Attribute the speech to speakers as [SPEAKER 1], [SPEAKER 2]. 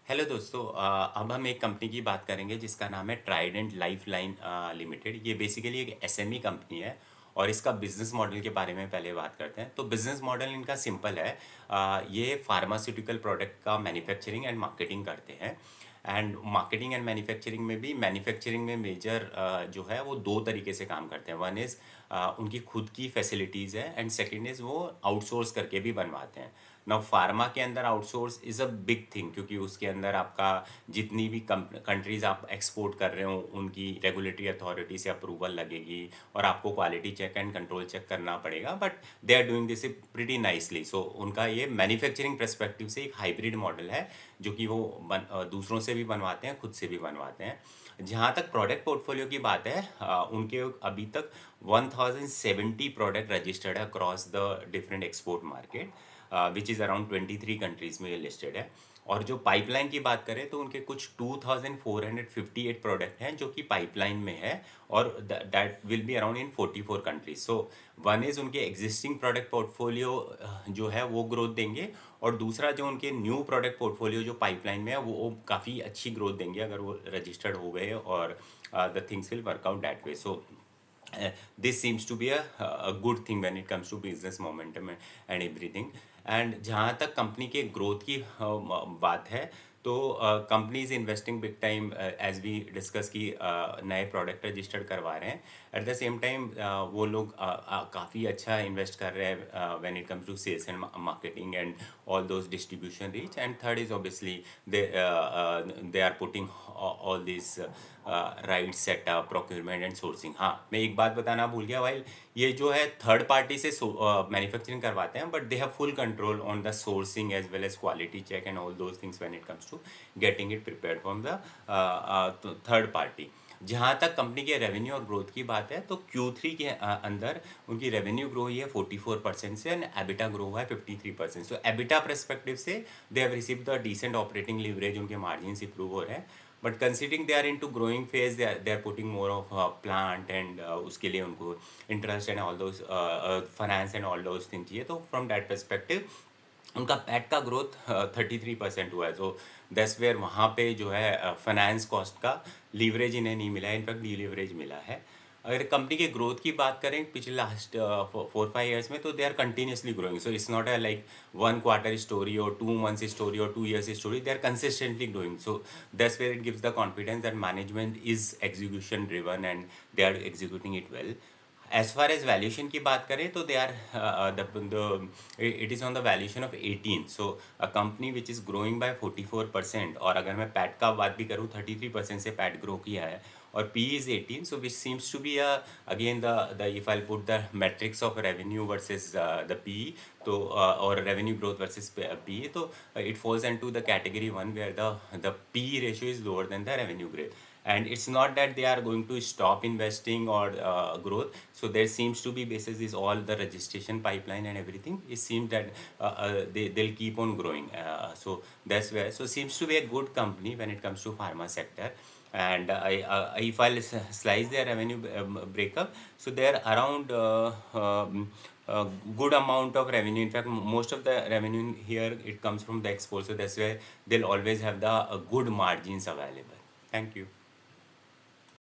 [SPEAKER 1] Hello दोस्तों, अब हम एक कंपनी की बात करेंगे जिसका नाम है ट्राइडेंट लाइफ लाइन लिमिटेड। ये बेसिकली एक एसएमई कंपनी है और इसका बिजनेस मॉडल के बारे में पहले बात करते हैं। तो बिजनेस मॉडल इनका सिंपल है। ये फार्मास्यूटिकल प्रोडक्ट का मैन्युफैक्चरिंग एंड मार्केटिंग करते हैं। एंड मार्केटिंग एंड मैन्युफैक्चरिंग में भी मैन्युफैक्चरिंग में मेजर जो है वो दो तरीके से काम करते हैं। वन इज़ उनकी खुद की फैसिलिटीज़ है एंड सेकंड इज़ वो आउटसोर्स करके भी बनवाते हैं। नाउ फार्मा के अंदर outsource is a big thing, क्योंकि उसके अंदर आपका जितनी भी कंट्रीज आप एक्सपोर्ट कर रहे हो उनकी रेगुलेटरी अथॉरिटी से अप्रूवल लगेगी और आपको quality check and control check करना पड़ेगा। But they are doing this pretty nicely. So उनका ये मैन्युफैक्चरिंग परस्पेक्टिव से एक हाइब्रिड मॉडल है जो कि वो दूसरों से भी बनवाते हैं, खुद से भी बनवाते हैं। जहाँ तक प्रोडक्ट पोर्टफोलियो की बात है, उनके अभी तक 1070 प्रोडक्ट रजिस्टर्ड है across the different export market, which is around 23 countries में ये लिस्टेड है। और जो पाइपलाइन की बात करें तो उनके कुछ 2458 प्रोडक्ट हैं जो कि पाइपलाइन में है और that will be around in 44 countries. So one is उनके एग्जिस्टिंग प्रोडक्ट पोर्टफोलियो जो है वो ग्रोथ देंगे, और दूसरा जो उनके न्यू प्रोडक्ट पोर्टफोलियो जो पाइपलाइन में है वो काफ़ी अच्छी ग्रोथ देंगे अगर वो रजिस्टर्ड हो गए और the things will work out that way. So this seems to be a good thing when it comes to business momentum and everything. And जहाँ तक कंपनी के ग्रोथ की बात है तो company is investing big time, as we discuss की नए product registered करवा रहे हैं। एट द सेम टाइम वो लोग काफ़ी अच्छा इन्वेस्ट कर रहे हैं when it comes to sales and marketing and all those distribution reach. And third is obviously they are putting all this right setup procurement and sourcing. हाँ, मैं एक बात बताना भूल गया, भाई ये जो है थर्ड पार्टी से मैन्युफैक्चरिंग करवाते हैं, but they have full control on the sourcing as well as quality check and all those things when it comes to getting it prepared from the third party. जहाँ तक company के revenue और growth की बात है तो Q3 के अंदर उनकी रेवेन्यू ग्रो हुई है 44% से एंड एबिटा ग्रो हुआ है 53%। सो एबिटा परस्पेक्टिव से they have receive the decent operating leverage, उनके मार्जिन इंप्रूव हो रहे हैं। But considering they are into growing phase, they are putting more of plant and उसके लिए उनको interest and all those finance and all those thing चाहिए। तो from that perspective उनका पैट का ग्रोथ 33% हुआ है। सो दैट्स वेयर वहाँ पे जो है फाइनेंस कॉस्ट का लीवरेज इन्हें नहीं मिला है, इनफैक्ट डी लीवरेज मिला है। अगर कंपनी के ग्रोथ की बात करें पिछले लास्ट 4-5 ईयर्स में, तो they are continuously growing. So it's not a like 1 quarter story और 2 मंथ्स स्टोरी और 2 years story, they are consistently growing. So that's where it gives the confidence that management is execution driven and they are executing it well. As far as valuation की बात करें तो they are it is on the valuation of 18। So a company which is growing bye 44%, और अगर मैं PAT का बात भी करूँ 33% से पैट ग्रो किया है और P is 18। So which seems to be again the if I put the metrics of revenue versus the P, तो और रेवेन्यू ग्रोथ वर्सेज पी, तो it falls into the category one where the P ratio is lower than the revenue growth. And it's not that they are going to stop investing or growth. So there seems to be, basis is all the registration pipeline and everything, it seems that they'll keep on growing. So that's where, so seems to be a good company when it comes to pharma sector. And if I'll slice their revenue breakup, so they're around a good amount of revenue. In fact, most of the revenue here it comes from the export, so that's where they'll always have the good margins available. Thank you.